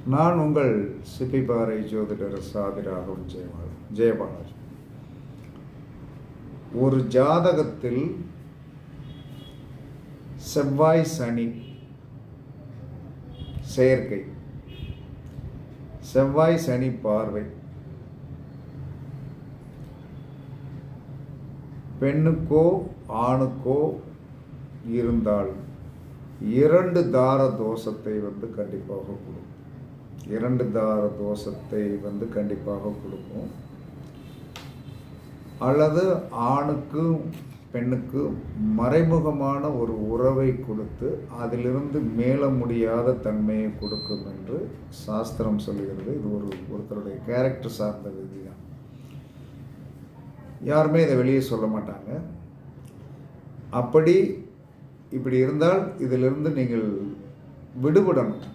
நான் உங்கள் சிப்பிப்பாறை ஜோதிடர் சாதிராகவும் ஜெயபாலாஜி. ஒரு ஜாதகத்தில் செவ்வாய் சனி செயற்கை, செவ்வாய் சனி பார்வை பெண்ணுக்கோ ஆணுக்கோ இருந்தால் 2 தார தோஷத்தை கண்டிப்பாக கொடுக்கும். 2 தார தோஷத்தை கண்டிப்பாக கொடுக்கும். அல்லது ஆணுக்கு பெண்ணுக்கு மறைமுகமான ஒரு உறவை கொடுத்து அதிலிருந்து மேல முடியாத தன்மையை கொடுக்கும் என்று சாஸ்திரம் சொல்லுகிறது. இது ஒருத்தருடைய கேரக்டர் சார்ந்த விதி தான். யாருமே இதை வெளியே சொல்ல மாட்டாங்க. இப்படி இருந்தால் இதிலிருந்து நீங்கள் விடுபடணும்.